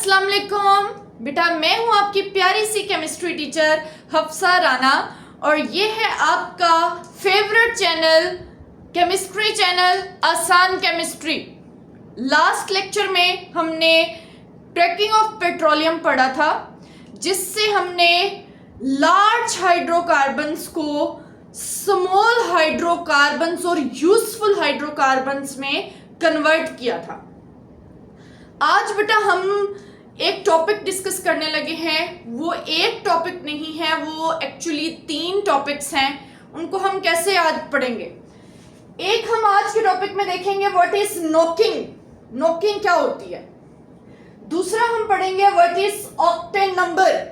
अस्सलाम वालेकुम बेटा, मैं हूं आपकी प्यारी सी केमिस्ट्री टीचर हफ्सा राना और ये है आपका फेवरेट चैनल केमिस्ट्री चैनल आसान केमिस्ट्री। लास्ट लेक्चर में हमने ट्रैकिंग ऑफ पेट्रोलियम पढ़ा था, जिससे हमने लार्ज हाइड्रोकार्बन्स को स्मॉल हाइड्रोकार्बन्स और यूजफुल हाइड्रोकार्बन्स में कन्वर्ट किया था। आज बेटा हम एक टॉपिक डिस्कस करने लगे हैं। वो एक टॉपिक नहीं है, वो एक्चुअली 3 टॉपिक्स हैं। उनको हम कैसे आज पढ़ेंगे? एक हम आज के टॉपिक में देखेंगे व्हाट इज नॉकिंग, नॉकिंग क्या होती है। दूसरा हम पढ़ेंगे what is octane number,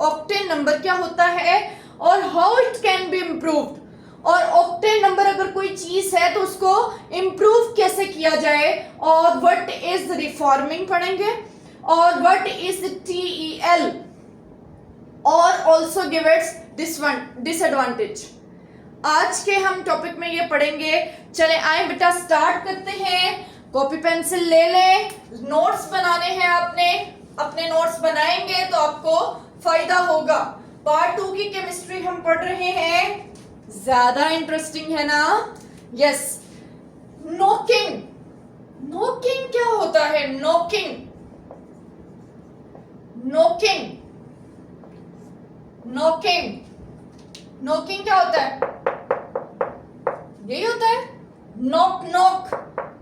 octane number क्या होता है और how it can be improved, और ऑक्टेन नंबर अगर कोई चीज है तो उसको इम्प्रूव कैसे किया जाए, और व्हाट इज रिफॉर्मिंग पढ़ेंगे, और व्हाट इज TEL, और ऑल्सो गिव इट्स डिसएडवांटेज। आज के हम टॉपिक में ये पढ़ेंगे। चले आए बेटा स्टार्ट करते हैं। कॉपी पेंसिल ले लें, नोट्स बनाने हैं आपने, अपने नोट्स बनाएंगे तो आपको फायदा होगा। पार्ट 2 की केमिस्ट्री हम पढ़ रहे हैं, ज्यादा इंटरेस्टिंग है ना। यस, नॉकिंग, नॉकिंग क्या होता है? नॉकिंग, नॉकिंग, नॉकिंग, नॉकिंग क्या होता है? यही होता है, knock knock,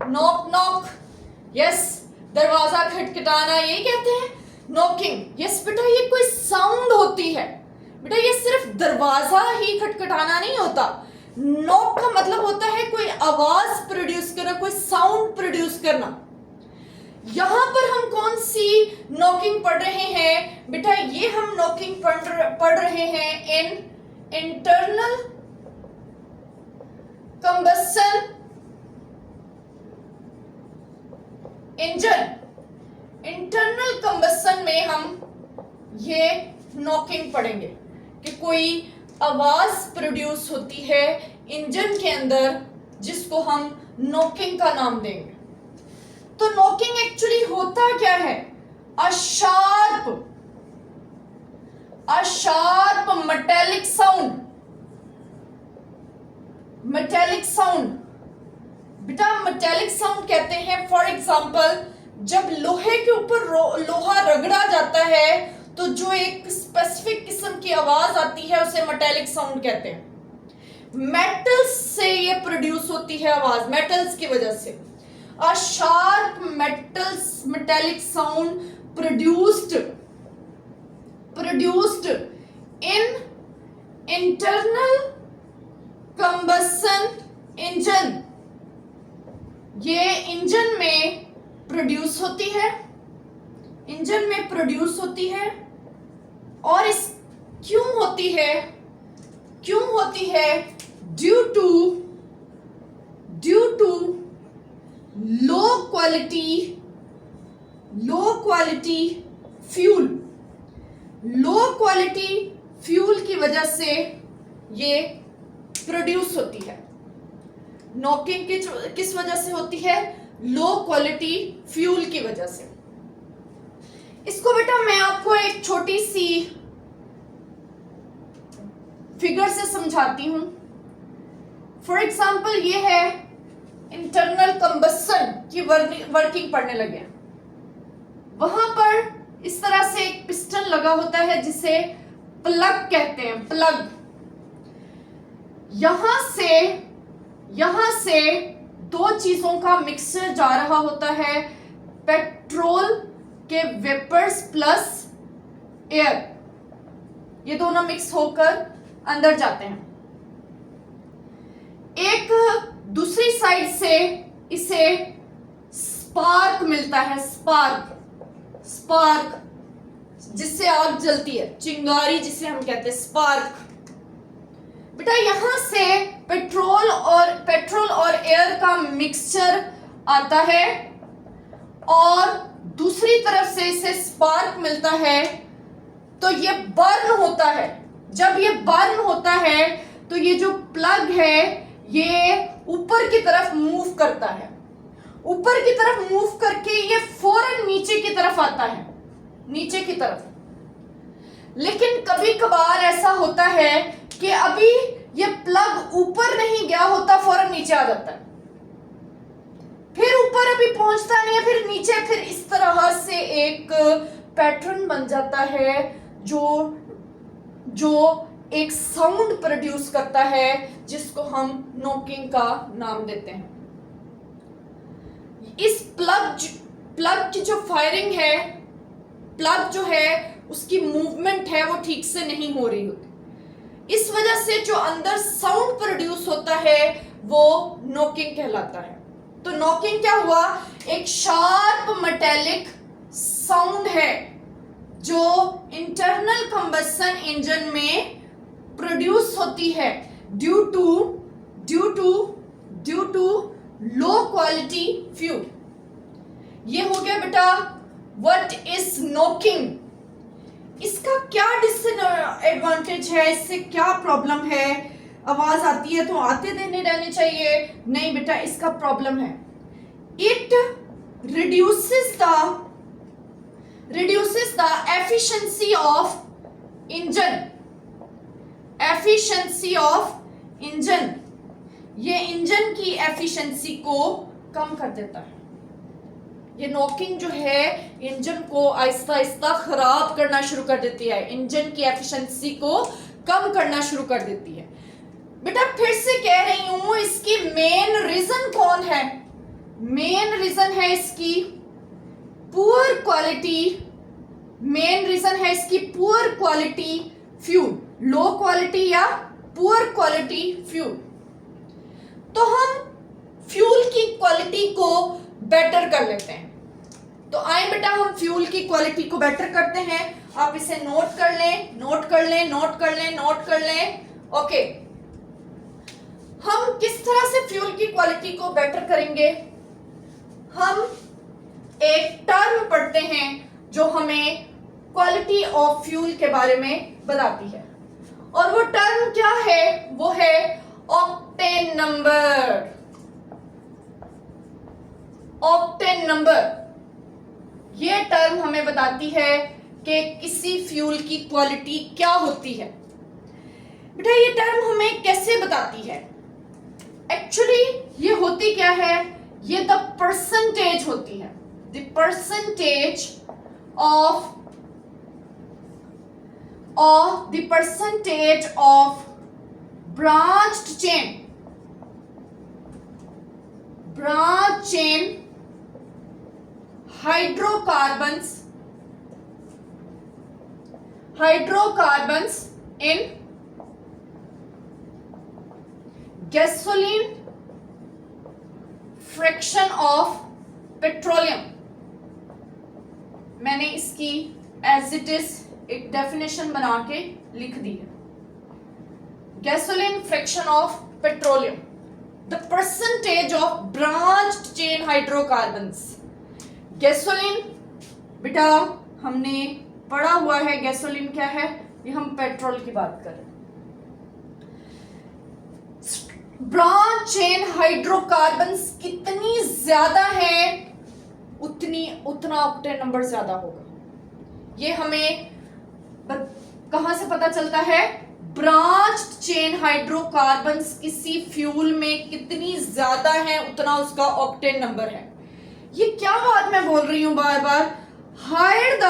knock knock. Yes, दरवाजा खटखटाना, यही कहते हैं नॉकिंग। यस बेटा, ये कोई साउंड होती है बेटा, ये सिर्फ दरवाजा ही खटखटाना नहीं होता। नॉक का मतलब होता है कोई आवाज प्रोड्यूस करना, कोई साउंड प्रोड्यूस करना। यहां पर हम कौन सी नॉकिंग पढ़ रहे हैं बेटा? ये हम नॉकिंग पढ़ रहे हैं in internal combustion engine. Internal combustion में हम ये नॉकिंग पढ़ेंगे कि कोई आवाज प्रोड्यूस होती है इंजन के अंदर, जिसको हम नॉकिंग का नाम देंगे। तो नॉकिंग एक्चुअली होता क्या है? A sharp metallic sound, metallic sound बेटा, मेटेलिक साउंड कहते हैं। फॉर एग्जांपल, जब लोहे के ऊपर लोहा रगड़ा जाता है तो जो एक स्पेसिफिक किस्म की आवाज आती है उसे मेटेलिक साउंड कहते हैं। मेटल्स से ये प्रोड्यूस होती है आवाज, मेटल्स की वजह से। A sharp metallic sound produced in internal combustion engine. ये इंजन में प्रोड्यूस होती है, इंजन में प्रोड्यूस होती है। और इस क्यों होती है? क्यों होती है? Due to low quality fuel, low quality fuel की वजह से ये प्रोड्यूस होती है। नॉकिंग किस वजह से होती है? लो क्वालिटी फ्यूल की वजह से। इसको बेटा मैं आपको एक छोटी सी फिगर से समझाती हूं। फॉर एग्जाम्पल, ये है इंटरनल कंबशन की वर्किंग पढ़ने लगे। वहां पर इस तरह से एक पिस्टन लगा होता है जिसे प्लग कहते हैं, प्लग। यहां से 2 चीजों का मिक्सचर जा रहा होता है, पेट्रोल के वेपर्स प्लस एयर, ये दोनों मिक्स होकर अंदर जाते हैं। एक दूसरी साइड से इसे स्पार्क मिलता है, स्पार्क जिससे आग जलती है, चिंगारी जिसे हम कहते हैं, स्पार्क। बेटा यहां से पेट्रोल और एयर का मिक्सचर आता है और दूसरी तरफ से इसे स्पार्क मिलता है, तो ये बर्न होता है। जब ये बर्न होता है तो ये जो प्लग है ये ऊपर की तरफ मूव करता है, ऊपर की तरफ मूव करके ये फौरन नीचे की तरफ आता है। नीचे की तरफ। लेकिन कभी कभार ऐसा होता है कि अभी ये प्लग ऊपर नहीं गया होता, फौरन नीचे आ जाता है, फिर ऊपर अभी पहुंचता नहीं है, फिर नीचे, फिर इस तरह से एक पैटर्न बन जाता है जो एक साउंड प्रोड्यूस करता है, जिसको हम नॉकिंग का नाम देते हैं। इस प्लग की जो फायरिंग है, प्लग जो है उसकी मूवमेंट है वो ठीक से नहीं हो रही होती। इस वजह से जो अंदर साउंड प्रोड्यूस होता है वो नॉकिंग कहलाता है। तो नॉकिंग क्या हुआ? एक शार्प मेटेलिक साउंड है जो इंटरनल कंबशन इंजन में प्रोड्यूस होती है due to low quality fuel. ये हो गया बेटा व्हाट इज नॉकिंग। इसका क्या डिसएडवांटेज है, इससे क्या प्रॉब्लम है? आवाज आती है तो आते देने रहने चाहिए? नहीं बेटा, इसका प्रॉब्लम है। It reduces the efficiency of engine। ये इंजन की एफिशिएंसी को कम कर देता है। ये नॉकिंग जो है इंजन को आहिस्ता आहिस्ता खराब करना शुरू कर देती है, इंजन की एफिशिएंसी को कम करना शुरू कर देती है। बेटा फिर से कह रही हूं, इसकी मेन रीजन कौन है? मेन रीजन है इसकी पुअर क्वालिटी। मेन रीजन है इसकी poor quality fuel, low quality या पुअर क्वालिटी फ्यूल। तो हम फ्यूल की क्वालिटी को बेटर कर लेते हैं। तो आए बेटा हम फ्यूल की क्वालिटी को बेटर करते हैं। आप इसे नोट कर लें, नोट कर लें, नोट कर लें, नोट कर लें। ओके, हम किस तरह से फ्यूल की क्वालिटी को बेटर करेंगे? हम एक टर्म पढ़ते हैं जो हमें क्वालिटी ऑफ फ्यूल के बारे में बताती है, और वो टर्म क्या है? वो है ऑक्टेन नंबर। ऑक्टेन नंबर ये टर्म हमें बताती है कि किसी फ्यूल की क्वालिटी क्या होती है। बेटा ये टर्म हमें कैसे बताती है? एक्चुअली ये होती क्या है? ये द परसेंटेज होती है, the percentage of branched chain hydrocarbons in gasoline fraction of petroleum। मैंने इसकी एज इट इज एक डेफिनेशन बना के लिख दी है। Gasoline fraction of petroleum, the percentage of branched chain hydrocarbons. Gasoline बेटा हमने पढ़ा हुआ है, गैसोलीन क्या है? ये हम पेट्रोल की बात कर रहे हैं। ब्रांच चेन हाइड्रोकार्बन्स कितनी ज्यादा है उतना ऑक्टेन नंबर ज्यादा होगा। ये हमें कहां से पता चलता है? ब्रांच्ड चेन हाइड्रोकार्बन्स किसी फ्यूल में कितनी ज्यादा है उतना उसका ऑक्टेन नंबर है। ये क्या बात मैं बोल रही हूं बार बार? Higher the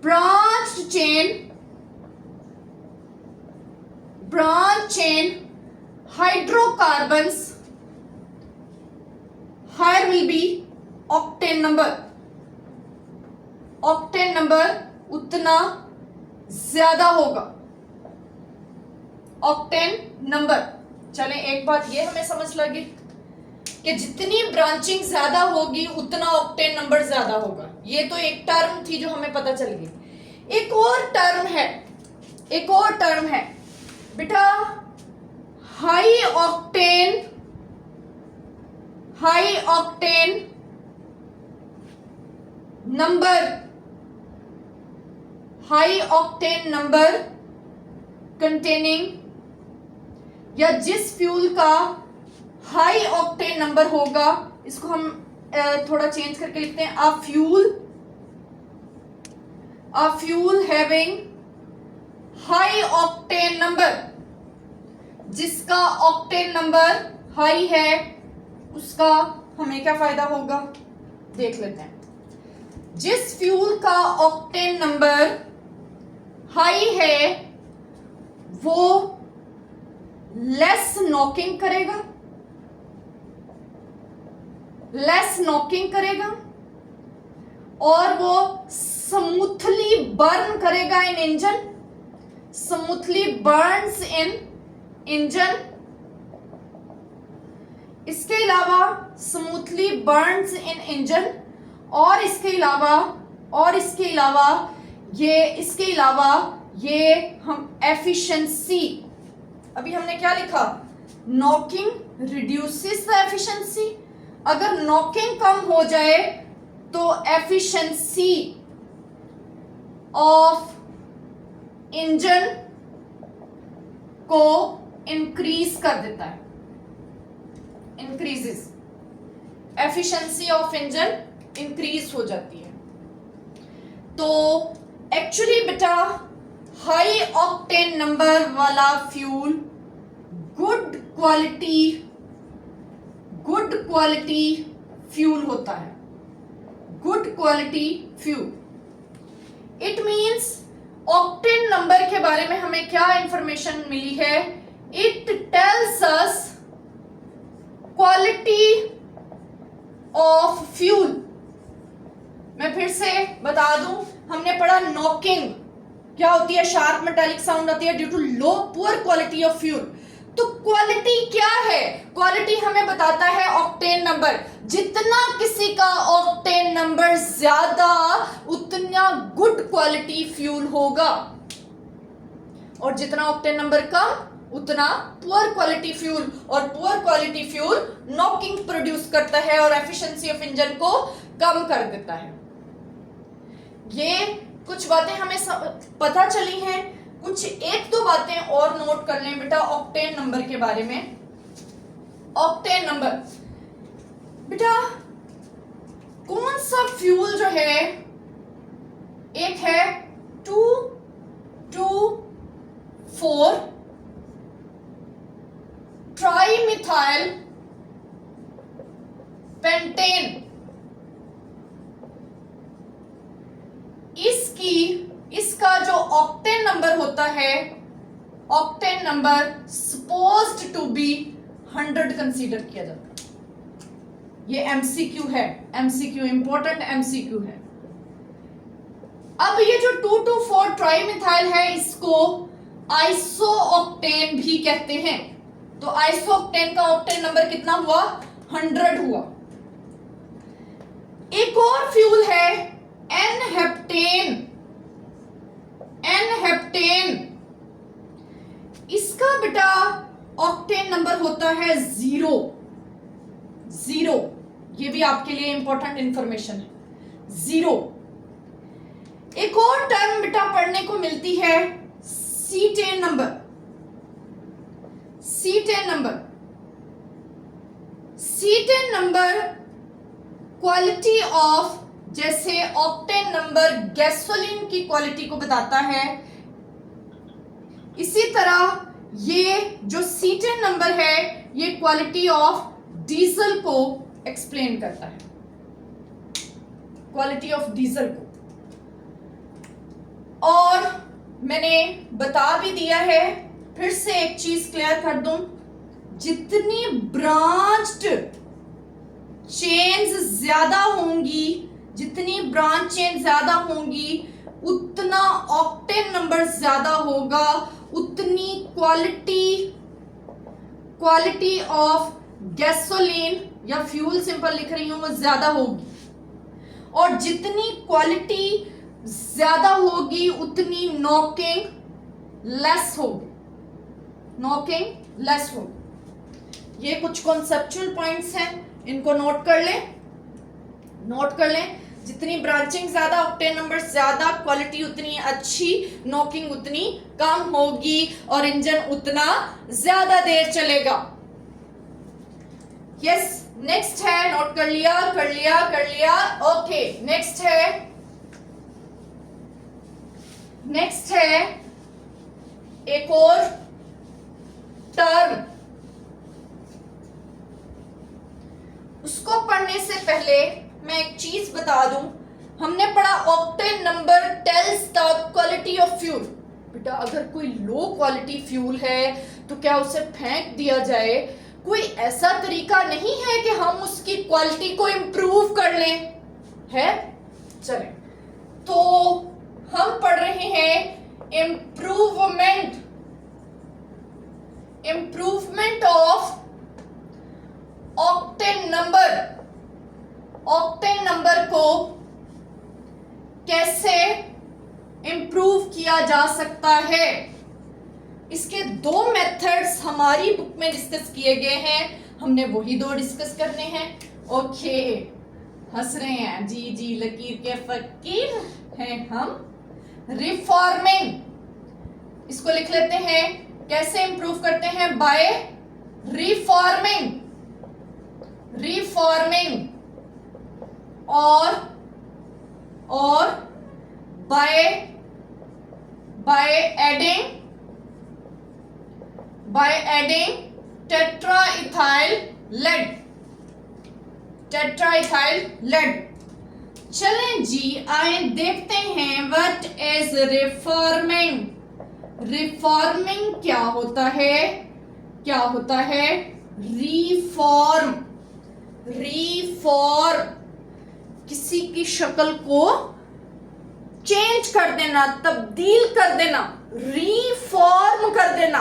branched chain hydrocarbons, higher will be octane number. Octane number उतना ज्यादा होगा, ऑक्टेन नंबर। चलें एक बात ये हमें समझ लगी कि जितनी ब्रांचिंग ज्यादा होगी उतना ऑक्टेन नंबर ज्यादा होगा। ये तो एक टर्म थी जो हमें पता चल गई। एक और टर्म है बेटा हाई ऑक्टेन नंबर कंटेनिंग, या जिस फ्यूल का हाई ऑक्टेन नंबर होगा इसको हम थोड़ा चेंज करके लिखते हैं, a fuel having high octane number, जिसका ऑक्टेन नंबर हाई है उसका हमें क्या फायदा होगा, देख लेते हैं। जिस फ्यूल का ऑक्टेन नंबर हाई है वो लेस नॉकिंग करेगा और वो स्मूथली बर्न करेगा इन इंजन, स्मूथली बर्न्स इन इंजन। इसके अलावा स्मूथली बर्न्स इन इंजन और इसके अलावा ये हम एफिशिएंसी, अभी हमने क्या लिखा, नॉकिंग रिड्यूसेस द एफिशिएंसी। अगर नॉकिंग कम हो जाए तो एफिशिएंसी ऑफ इंजन को इंक्रीज कर देता है, increases, efficiency of engine increase हो जाती है। तो एक्चुअली बेटा हाई ऑक्टेन नंबर वाला फ्यूल गुड क्वालिटी फ्यूल होता है, good quality fuel. It means octane number के बारे में हमें क्या इंफॉर्मेशन मिली है, it tells us quality of fuel. मैं फिर से बता दूं, हमने पढ़ा नॉकिंग क्या होती है, शार्प मेटालिक साउंड आती है due to low poor quality of fuel. तो क्वालिटी क्या है, क्वालिटी हमें बताता है ऑक्टेन नंबर। जितना किसी का ऑक्टेन नंबर ज्यादा उतना गुड क्वालिटी फ्यूल होगा और जितना ऑक्टेन नंबर कम उतना पुअर क्वालिटी फ्यूल, और poor quality fuel knocking produce करता है और एफिशिएंसी ऑफ इंजन को कम कर देता है। ये कुछ बातें हमें पता चली हैं, कुछ एक दो बातें और नोट कर लें बेटा ऑक्टेन नंबर के बारे में। ऑक्टेन नंबर बेटा कौन सा फ्यूल जो है, एक है 2,2,4 ट्राइमिथाइल पेंटेन। इसका जो ऑक्टेन नंबर होता है, octane number supposed to be 100 consider किया जाता है। ये एमसीक्यू है, एमसीक्यू इंपॉर्टेंट एमसीक्यू है। अब ये जो 2,2,4 ट्राइमिथाइल है इसको आइसो ऑक्टेन भी कहते हैं। तो आइसो ऑक्टेन का ऑक्टेन नंबर कितना हुआ, 100 हुआ। एक और फ्यूल है एन-हेप्टेन। इसका बेटा ऑक्टेन नंबर होता है 0। ये भी आपके लिए इंपॉर्टेंट इंफॉर्मेशन है, 0। एक और टर्म बेटा पढ़ने को मिलती है C10 number. C10 number quality of, जैसे ऑक्टेन नंबर गैसोलीन की क्वालिटी को बताता है, इसी तरह ये जो C10 नंबर है ये क्वालिटी ऑफ डीजल को एक्सप्लेन करता है, क्वालिटी ऑफ डीजल को। और मैंने बता भी दिया है, फिर से एक चीज क्लियर कर दूं, जितनी ब्रांच्ड चेन्स ज्यादा होंगी, जितनी ब्रांच चेन ज्यादा होंगी उतना ऑक्टेन नंबर ज्यादा होगा, उतनी क्वालिटी ऑफ गैसोलीन या फ्यूल सिंपल लिख रही हूं वो ज्यादा होगी। और जितनी क्वालिटी ज्यादा होगी उतनी नॉकिंग लेस होगी। ये कुछ कॉन्सेप्चुअल पॉइंट्स हैं, इनको नोट कर लें। जितनी ब्रांचिंग ज्यादा, ऑक्टेन नंबर ज्यादा, क्वालिटी उतनी अच्छी, नॉकिंग उतनी कम होगी और इंजन उतना ज्यादा देर चलेगा। यस, नेक्स्ट है, नोट कर लिया, कर लिया, कर लिया। ओके, नेक्स्ट है एक और टर्म। उसको पढ़ने से पहले मैं एक चीज बता दूं। हमने पढ़ा octane number tells the quality of fuel. बेटा अगर कोई लो क्वालिटी फ्यूल है तो क्या उसे फेंक दिया जाए? कोई ऐसा तरीका नहीं है कि हम उसकी क्वालिटी को इंप्रूव कर लें, है? चले, तो हम पढ़ रहे हैं इंप्रूवमेंट ऑफ ऑक्टेन नंबर को कैसे इंप्रूव किया जा सकता है। इसके दो मेथड्स हमारी बुक में डिस्कस किए गए हैं, हमने वही दो डिस्कस करने हैं। ओके, हंस रहे हैं, जी जी, लकीर के फकीर हैं हम। रिफॉर्मिंग, इसको लिख लेते हैं, कैसे इंप्रूव करते हैं? बाय रिफॉर्मिंग और बाय एडिंग टेट्राइथाइल लेड। चलें जी, आए देखते हैं व्हाट इज रिफॉर्मिंग क्या होता है? रिफॉर्म किसी की शक्ल को चेंज कर देना, तब्दील कर देना, रिफॉर्म कर देना,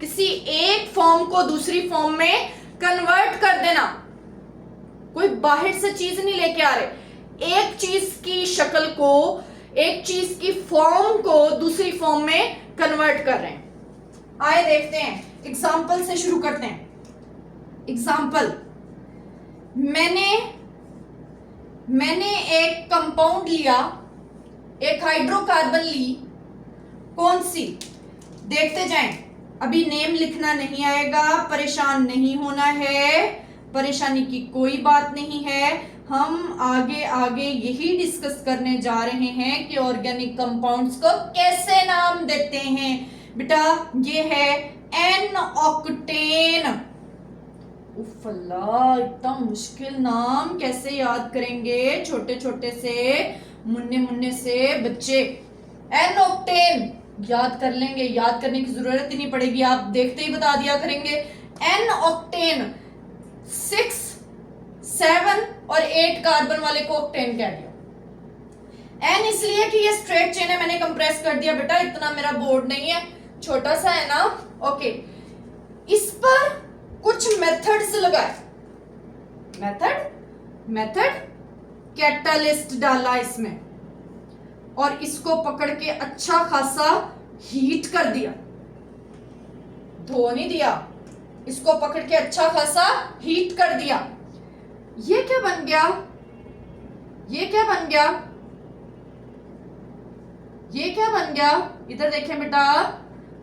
किसी एक फॉर्म को दूसरी फॉर्म में कन्वर्ट कर देना। कोई बाहर से चीज नहीं लेके आ रहे, एक चीज की शक्ल को, एक चीज की फॉर्म को दूसरी फॉर्म में कन्वर्ट कर रहे हैं। आए देखते हैं, एग्जाम्पल से शुरू करते हैं। एग्जाम्पल, मैंने एक कंपाउंड लिया, एक हाइड्रोकार्बन ली, कौन सी? देखते जाएं, अभी नेम लिखना नहीं आएगा, परेशान नहीं होना है, परेशानी की कोई बात नहीं है। हम आगे आगे यही डिस्कस करने जा रहे हैं कि ऑर्गेनिक कंपाउंड्स को कैसे नाम देते हैं। बेटा ये है एन ऑक्टेन। उफ अल्लाह, इतना मुश्किल नाम कैसे याद करेंगे छोटे छोटे से, मुन्ने से बच्चे। एन ऑक्टेन याद कर लेंगे, याद करने की जरूरत ही नहीं पड़ेगी, आप देखते ही बता दिया करेंगे। एन ऑक्टेन 6, 7 और 8 कार्बन वाले को ऑक्टेन कह दिया। एन इसलिए कि ये स्ट्रेट चेन है, मैंने कंप्रेस कर दिया। बेटा इतना मेरा बोर्ड नहीं है, छोटा सा है ना। ओके, इस पर कुछ मेथड्स लगाए। मेथड कैटालिस्ट डाला इसमें और इसको पकड़ के अच्छा खासा हीट कर दिया, धो नहीं दिया, इसको पकड़ के अच्छा खासा हीट कर दिया। ये क्या बन गया? इधर देखें बेटा,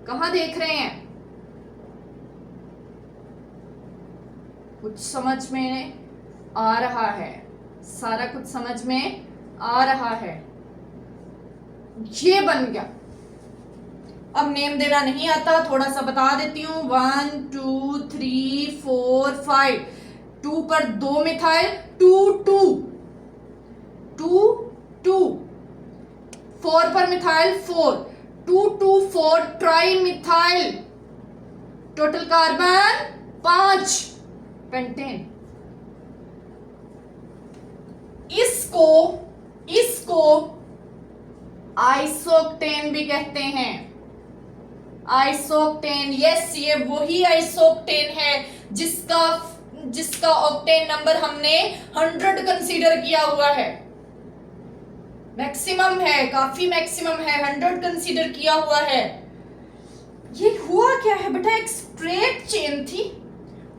कहां देख रहे हैं? कुछ समझ में आ रहा है, सारा कुछ समझ में आ रहा है। ये बन गया। अब नेम देना नहीं आता, थोड़ा सा बता देती हूं। 1 2 3 4 5, 2 पर 2 मिथाइल, 2 4 पर methyl 4, 2 4 tri methyl, total carbon 5, pentane. इसको आइसोक्टेन भी कहते हैं। आइसोक्टेन, यस, ये वही आइसोक्टेन है जिसका ऑक्टेन नंबर हमने 100 कंसीडर किया हुआ है। मैक्सिमम है, काफी मैक्सिमम है, 100 कंसीडर किया हुआ है। ये हुआ क्या है बेटा? एक स्ट्रेट चेन थी,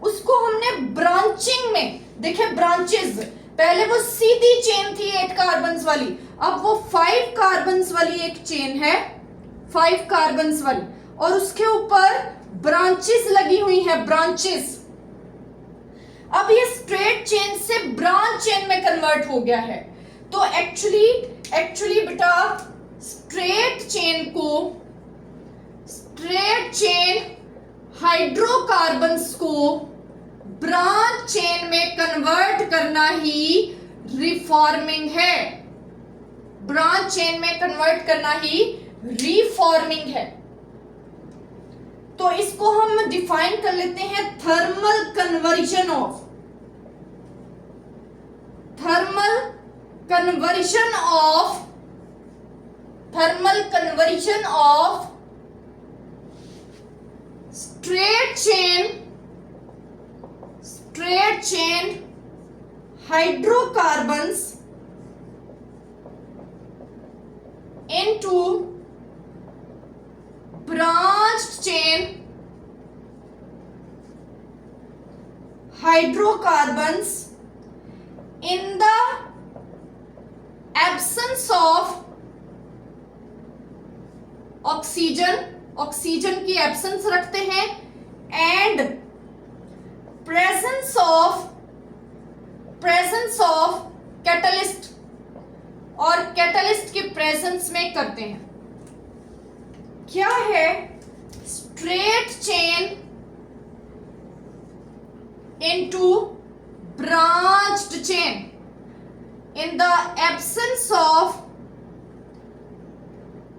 उसको हमने ब्रांचिंग में देखे, ब्रांचेस। पहले वो सीधी चेन थी 8 कार्बन्स वाली, अब वो 5 कार्बन्स वाली एक चेन है, 5 कार्बन्स वाली, और उसके ऊपर ब्रांचेस लगी हुई है, ब्रांचेस। अब ये स्ट्रेट चेन से ब्रांच चेन में कन्वर्ट हो गया है। तो एक्चुअली बेटा स्ट्रेट चेन हाइड्रोकार्बन्स को ब्रांच चेन में कन्वर्ट करना ही रिफॉर्मिंग है। ब्रांच चेन में कन्वर्ट करना ही रिफॉर्मिंग है। तो इसको हम डिफाइन कर लेते हैं, thermal conversion of straight chain hydrocarbons into branched chain hydrocarbons in the absence of oxygen की एब्सेंस रखते हैं, एंड प्रेजेंस ऑफ कैटलिस्ट, और कैटलिस्ट की प्रेजेंस में करते हैं। क्या है? Straight chain into branched chain in the absence of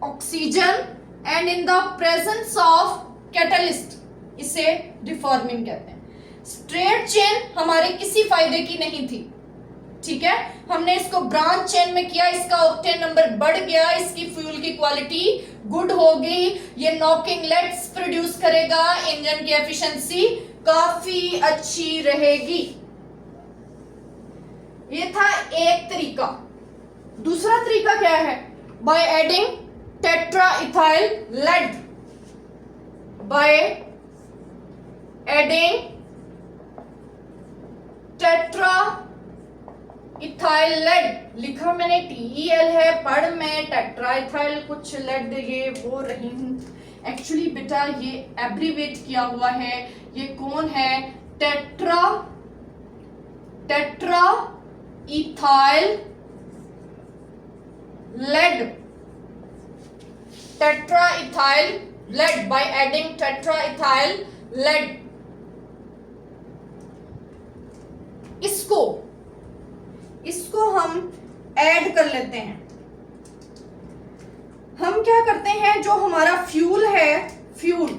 oxygen and in the presence of catalyst, इसे रिफॉर्मिंग कहते हैं। स्ट्रेट चेन हमारे किसी फायदे की नहीं थी, ठीक है, हमने इसको ब्रांच चेन में किया, इसका ऑक्टेन नंबर बढ़ गया, इसकी फ्यूल की क्वालिटी गुड हो गई, ये नॉकिंग लेट्स प्रोड्यूस करेगा, इंजन की एफिशिएंसी काफी अच्छी रहेगी। ये था एक तरीका। दूसरा तरीका क्या है? By adding tetraethyl lead, by adding tetraethyl lead, लिखा मैंने TEL है, पढ़ मैं टेट्राइथाइल कुछ लेड ये बोल रही हूँ। एक्चुअली बेटा ये एब्रीवेट किया हुआ है, ये कौन है? Tetraethyl lead, tetraethyl lead, by adding tetraethyl lead। इसको हम ऐड कर लेते हैं। हम क्या करते हैं, जो हमारा फ्यूल है, fuel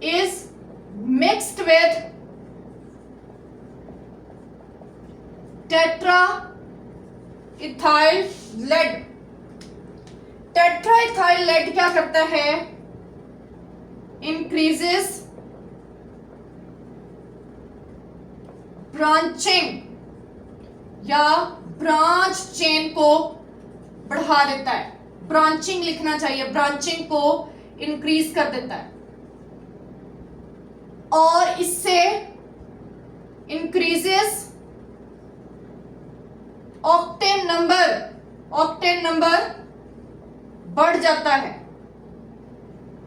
is mixed with tetraethyl lead. Tetraethyl lead क्या करता है? इंक्रीजेस ब्रांचिंग या ब्रांच चेन को बढ़ा देता है। ब्रांचिंग लिखना चाहिए, ब्रांचिंग को इंक्रीज कर देता है, और इससे इंक्रीजेस ऑक्टेन नंबर बढ़ जाता है,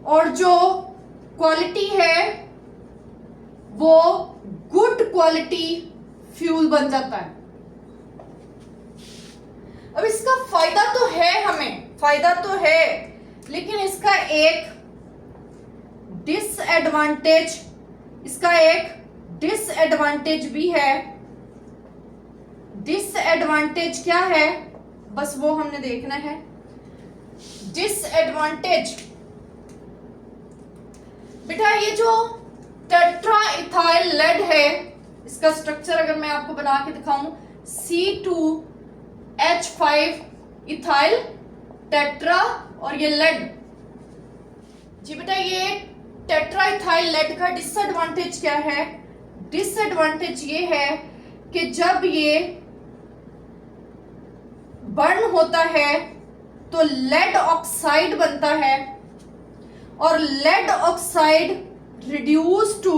और जो क्वालिटी है वो गुड क्वालिटी फ्यूल बन जाता है। अब इसका फायदा तो है, हमें फायदा तो है, लेकिन इसका एक डिसएडवांटेज भी है। डिसएडवांटेज क्या है, बस वो हमने देखना है। डिसएडवांटेज बेटा, ये जो टेट्राइथाइल लेड है, इसका स्ट्रक्चर अगर मैं आपको बना के दिखाऊं, C2H5 इथाइल टेट्रा और ये लेड। जी बेटा, ये टेट्राइथाइल लेड का डिसएडवांटेज क्या है? डिसएडवांटेज ये है कि जब ये बर्न होता है तो लेड ऑक्साइड बनता है, और lead oxide reduce to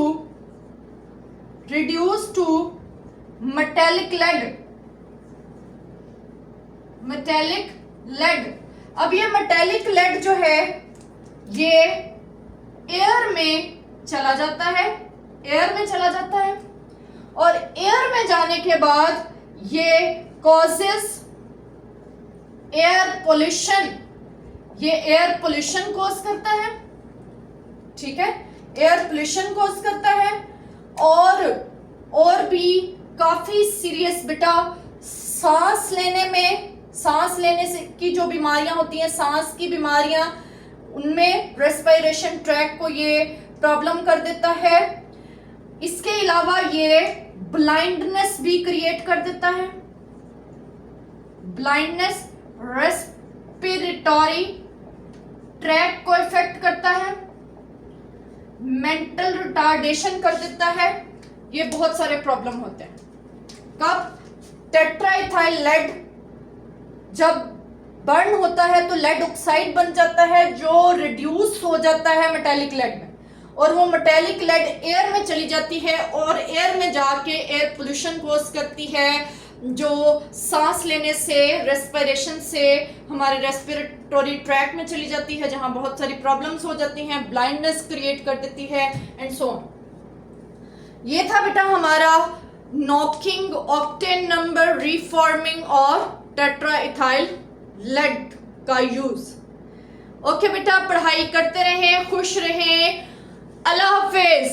metallic lead. अब ये मेटेलिक लेड जो है ये एयर में चला जाता है, एयर में चला जाता है, और एयर में जाने के बाद ये कॉजेस एयर पोल्यूशन, ये एयर पोल्यूशन कॉज करता है, ठीक है, एयर पोल्यूशन कॉज करता है। और भी काफी सीरियस बेटा, सांस लेने से की जो बीमारियां होती हैं, सांस की बीमारियां, उनमें रेस्पिरेशन ट्रैक को ये प्रॉब्लम कर देता है। इसके अलावा ये ब्लाइंडनेस भी क्रिएट कर देता है, ब्लाइंडनेस, रेस्पिरेटरी ट्रैक को इफेक्ट करता है, मेंटल रिटार्डेशन कर देता है। ये बहुत सारे प्रॉब्लम होते हैं। कब? टेट्राइथाइल लेड जब बर्न होता है तो लेड ऑक्साइड बन जाता है, जो रिड्यूस हो जाता है मेटेलिक लेड में, और वो मेटेलिक लेड एयर में चली जाती है और एयर में जाके एयर पोल्यूशन कॉज करती है, जो सांस लेने से, रेस्पिरेशन से हमारे रेस्पिरेटरी ट्रैक में चली जाती है, जहां बहुत सारी प्रॉब्लम्स हो जाती हैं, ब्लाइंडनेस क्रिएट कर देती है एंड सो ऑन। ये था बेटा हमारा नॉकिंग ऑक्टेन नंबर, रीफॉर्मिंग और टेट्राइथाइल लेड का यूज। ओके बेटा, पढ़ाई करते रहें, खुश रहें, अल्लाह हाफिज।